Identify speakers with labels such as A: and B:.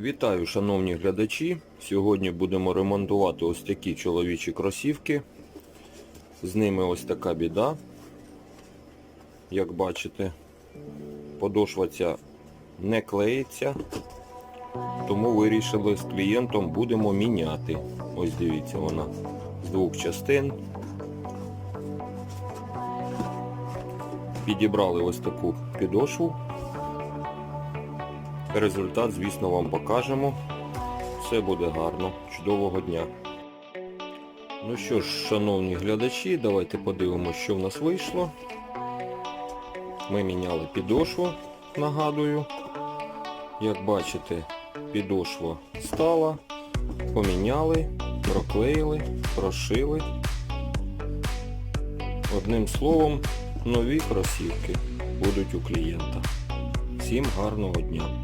A: Вітаю, шановні глядачі! Сьогодні будемо ремонтувати ось такі чоловічі кросівки. З ними ось така біда. Як бачите, подошва ця не клеїться, тому вирішили з клієнтом будемо міняти. Ось дивіться, вона з двох частин. Підібрали ось таку підошву. Результат, звісно, вам покажемо. Все буде гарно. Чудового дня. Ну що ж, шановні глядачі, давайте подивимося, що в нас вийшло. Ми міняли підошву, нагадую. Як бачите, підошва стала. Поміняли, проклеїли, прошили. Одним словом, нові кросівки будуть у клієнта. Всім гарного дня!